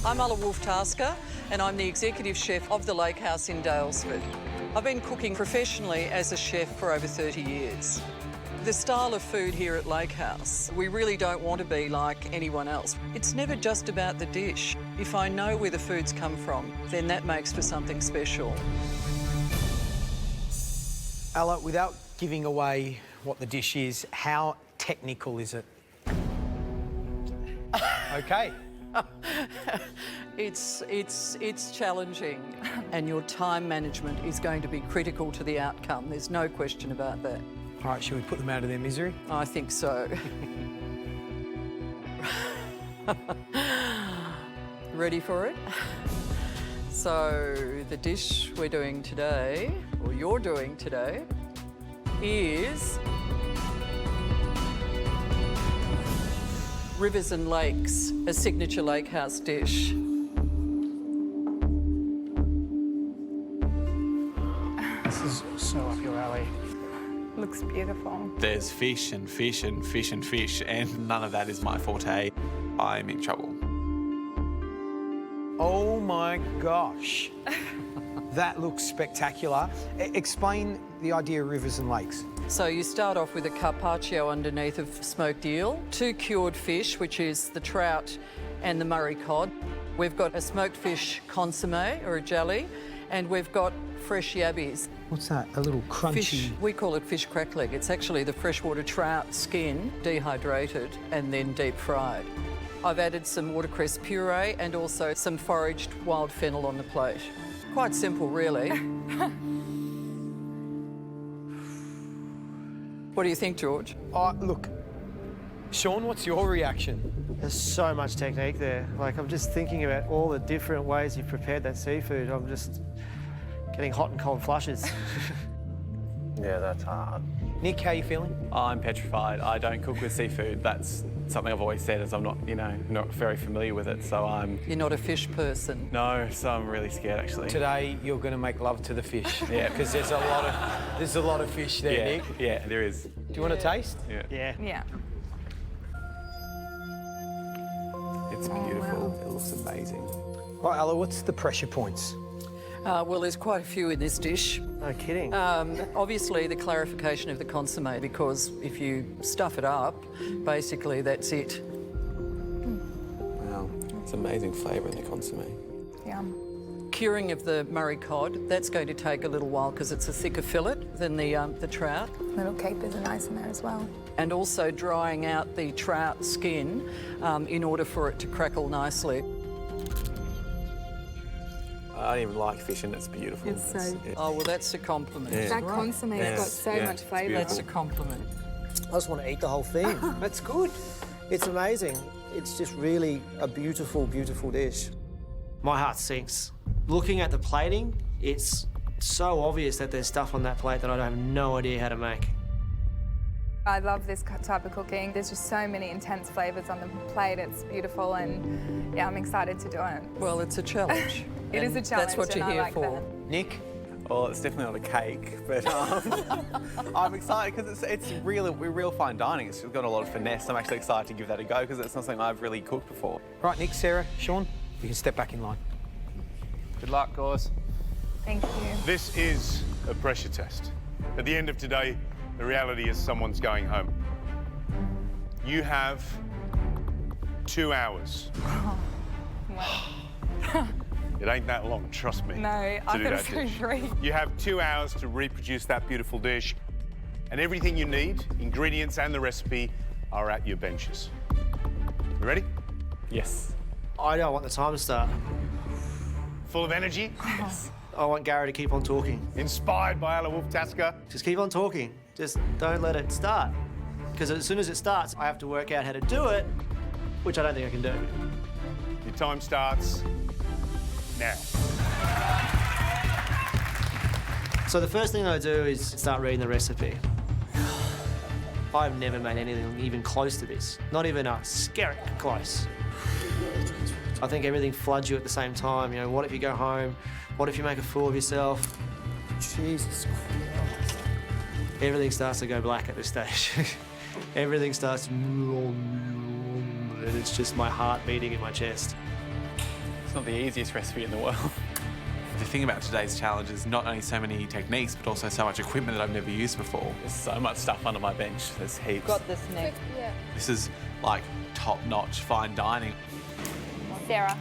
I'm Alla Wolf-Tasker and I'm the Executive Chef of the Lake House in Daylesford. I've been cooking professionally as a chef for over 30 years. The style of food here at Lake House, we really don't want to be like anyone else. It's never just about the dish. If I know where the food's come from, then that makes for something special. Alla, without giving away what the dish is, how technical is it? Okay. It's challenging, and your time management is going to be critical to the outcome. There's no question about that. All right, shall we put them out of their misery? I think so. Ready for it? So the dish we're doing today, or you're doing today, is Rivers and Lakes, a signature Lake House dish. This is so up your alley. Looks beautiful. There's fish and fish and fish and fish, and none of that is my forte. I'm in trouble. Oh my gosh. That looks spectacular. Explain the idea of rivers and lakes. So you start off with a carpaccio underneath of smoked eel, 2 cured fish, which is the trout and the Murray cod. We've got a smoked fish consommé, or a jelly, and we've got fresh yabbies. What's that? A little crunchy... Fish, we call it fish crack leg. It's actually the freshwater trout skin, dehydrated and then deep fried. I've added some watercress puree and also some foraged wild fennel on the plate. Quite simple, really. What do you think, George? Look, Sean, what's your reaction? There's so much technique there. Like, I'm just thinking about all the different ways you've prepared that seafood. I'm just getting hot and cold flushes. Yeah, that's hard. Nick, how are you feeling? I'm petrified. I don't cook with seafood. That's something I've always said, as I'm not, not very familiar with it. So I'm... You're not a fish person. No, so I'm really scared, actually. Today, you're going to make love to the fish. Yeah. Because there's a lot of fish there, Nick. Yeah, there is. Do you want to taste? Yeah. Yeah. Yeah. It's beautiful. It looks amazing. All right, Alla, what's the pressure points? Well, there's quite a few in this dish. No kidding. Obviously, the clarification of the consommé, because if you stuff it up, basically that's it. Wow, it's amazing flavour in the consommé. Yum. Curing of the Murray cod, that's going to take a little while because it's a thicker fillet than the trout. Little capers are nice in there as well. And also drying out the trout skin in order for it to crackle nicely. I don't even like fish and it's beautiful. It's so... Oh, well, that's a compliment. Yeah. That consommé's got so much flavour. That's a compliment. I just want to eat the whole thing. That's good. It's amazing. It's just really a beautiful, beautiful dish. My heart sinks. Looking at the plating, it's so obvious that there's stuff on that plate that I have no idea how to make. I love this type of cooking. There's just so many intense flavours on the plate. It's beautiful and, yeah, I'm excited to do it. Well, it's a challenge. It is a And challenge. That's what you're and I here like for. that. Nick? Well, it's definitely not a cake, but I'm excited because it's real fine dining. It's got a lot of finesse. I'm actually excited to give that a go because it's not something I've really cooked before. Right, Nick, Sarah, Sean, you can step back in line. Good luck, guys. Thank you. This is a pressure test. At the end of today, the reality is someone's going home. You have 2 hours. It ain't that long, trust me. No, I thought it was going to be 3. You have 2 hours to reproduce that beautiful dish, and everything you need, ingredients and the recipe, are at your benches. You ready? Yes. I don't want the time to start. Full of energy? Yes. I want Gary to keep on talking. Inspired by Alla Wolf-Tasker? Just keep on talking. Just don't let it start. Because as soon as it starts, I have to work out how to do it, which I don't think I can do. Your time starts now. So the first thing I do is start reading the recipe. I've never made anything even close to this. Not even a skerrick close. I think everything floods you at the same time. You know, what if you go home? What if you make a fool of yourself? Jesus Christ. Everything starts to go black at this stage. Everything starts... and it's just my heart beating in my chest. not the easiest recipe in the world. The thing about today's challenge is not only so many techniques, but also so much equipment that I've never used before. There's so much stuff under my bench. There's heaps. Got this, Nick. Yeah. This is like top-notch fine dining. Sarah.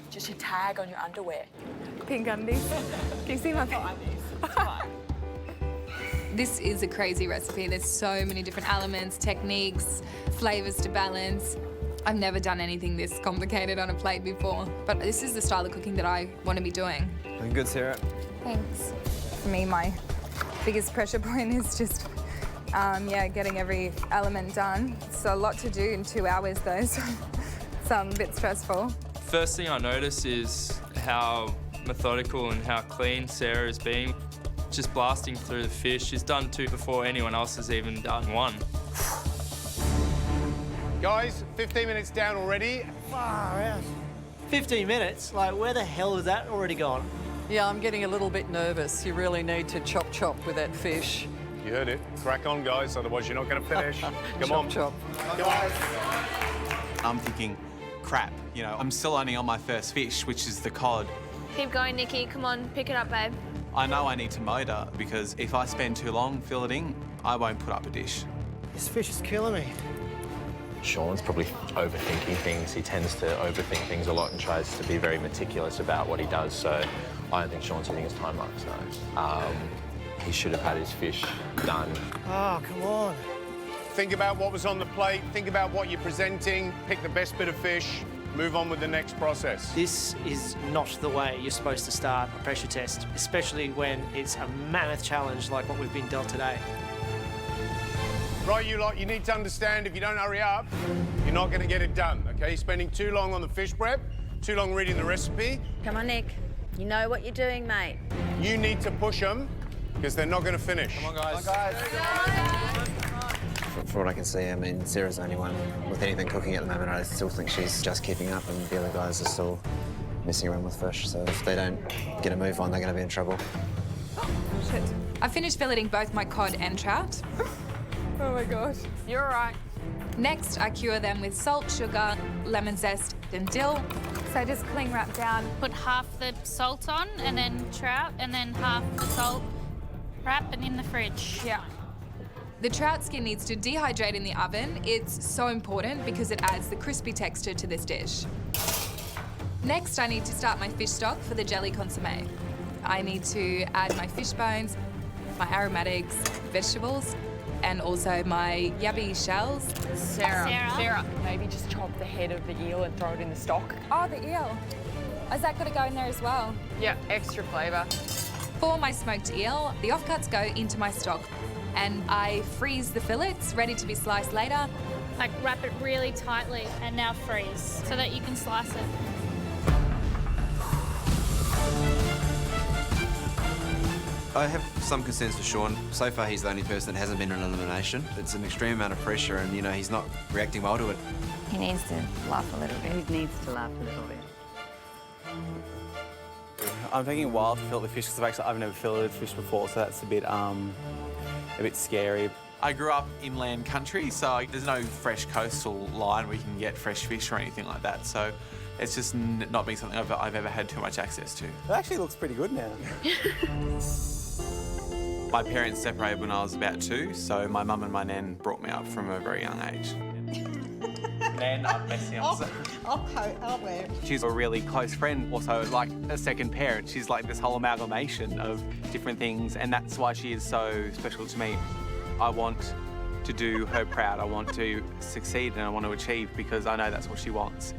Just your tag on your underwear. Pink undies. Can you see my pink? This is a crazy recipe. There's so many different elements, techniques, flavours to balance. I've never done anything this complicated on a plate before, but this is the style of cooking that I want to be doing. Looking good, Sarah. Thanks. For me, my biggest pressure point is just, getting every element done. It's a lot to do in 2 hours though, so it's a bit stressful. First thing I notice is how methodical and how clean Sarah is being. Just blasting through the fish. She's done 2 before anyone else has even done 1. Guys, 15 minutes down already. Far out. 15 minutes? Like, where the hell is that already gone? Yeah, I'm getting a little bit nervous. You really need to chop with that fish. You heard it. Crack on, guys, otherwise you're not going to finish. Come on. Chop. I'm thinking, crap, you know, I'm still only on my first fish, which is the cod. Keep going, Nikki. Come on, pick it up, babe. I know I need to motor because if I spend too long filleting, I won't put up a dish. This fish is killing me. Sean's probably overthinking things. He tends to overthink things a lot and tries to be very meticulous about what he does. So I don't think Sean's hitting his time up. So he should have had his fish done. Oh, come on. Think about what was on the plate. Think about what you're presenting. Pick the best bit of fish. Move on with the next process. This is not the way you're supposed to start a pressure test, especially when it's a mammoth challenge like what we've been dealt today. Right, you lot, you need to understand if you don't hurry up, you're not going to get it done, OK? You're spending too long on the fish prep, too long reading the recipe. Come on, Nick. You know what you're doing, mate. You need to push them because they're not going to finish. Come on, guys. From what I can see, I mean, Sarah's the only one with anything cooking at the moment. I still think she's just keeping up, and the other guys are still messing around with fish. So if they don't get a move on, they're going to be in trouble. Shit. I finished filleting both my cod and trout. Oh my gosh. You're all right. Next, I cure them with salt, sugar, lemon zest, and dill. So just cling wrap down. Put half the salt on, and then trout, and then half the salt, wrap it in the fridge. Yeah. The trout skin needs to dehydrate in the oven. It's so important because it adds the crispy texture to this dish. Next, I need to start my fish stock for the jelly consommé. I need to add my fish bones, my aromatics, vegetables, and also my yabby shells. Sarah, maybe just chop the head of the eel and throw it in the stock. Oh, the eel. Is that going to go in there as well? Yeah, extra flavour. For my smoked eel, the offcuts go into my stock, and I freeze the fillets, ready to be sliced later. Like, wrap it really tightly and now freeze so that you can slice it. I have some concerns for Sean. So far, he's the only person that hasn't been in elimination. It's an extreme amount of pressure, and, you know, he's not reacting well to it. He needs to laugh a little bit. He needs to laugh a little bit. I'm taking a while to fillet the fish because I've never filleted fish before, so that's a bit scary. I grew up inland country, so there's no fresh coastal line where you can get fresh fish or anything like that. So it's just not been something I've ever had too much access to. It actually looks pretty good now. My parents separated when I was about 2, so my mum and my nan brought me up from a very young age. Nan, I'm messing up. I'll wear it. She's a really close friend, also like a second parent. She's like this whole amalgamation of different things, and that's why she is so special to me. I want to do her proud. I want to succeed and I want to achieve because I know that's what she wants.